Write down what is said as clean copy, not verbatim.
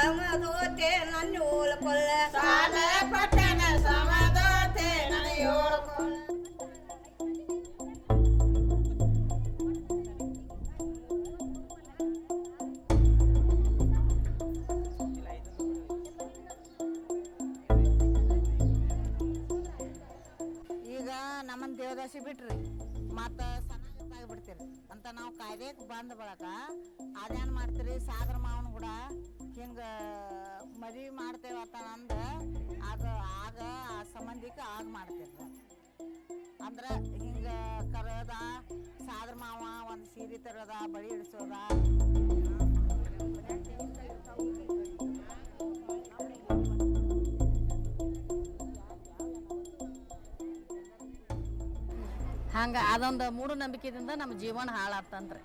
ಸಮದೋತೆ ನನ್ನ ಉಳ್ಕೊಳ್ಳ ಸಾಲ ಪಟ್ಟಣ ಸಮದೋತೆ ನನಯೋಳು ಈಗ ನಮ್ಮನ್ನ ದೇವದಾಸಿ ಬಿಟ್ರಿ ಮತ್ತು ಸಣ್ಣಾಗಿ ಬಿಡ್ತೀರಿ ಅಂತ ನಾವು ಕಾಯ್ದೆಗೆ ಬಂದ ಬಳಕ ಅದೇನು ಮಾಡ್ತೀರಿ ಸಾಗರ ಮಾವನ ಕೂಡ ಹಿಂಗೆ ಮದುವೆ ಮಾಡ್ತೇವತ್ತ ಅಂದ ಆಗ ಆ ಸಂಬಂಧಿಕ ಆಗ ಮಾಡ್ತೀರಿ ಅಂದ್ರೆ ಹಿಂಗೆ ಕರೆದ ಸಾಗರ ಮಾವ ಒಂದು ಸೀರೆ ತರೋದ ಬಳಿ ಇಡಿಸೋದ ಹಂಗೆ ಅದೊಂದು ಮೂಢನಂಬಿಕೆದಿಂದ ನಮ್ಮ ಜೀವನ ಹಾಳಾತಂತ್ರಿ.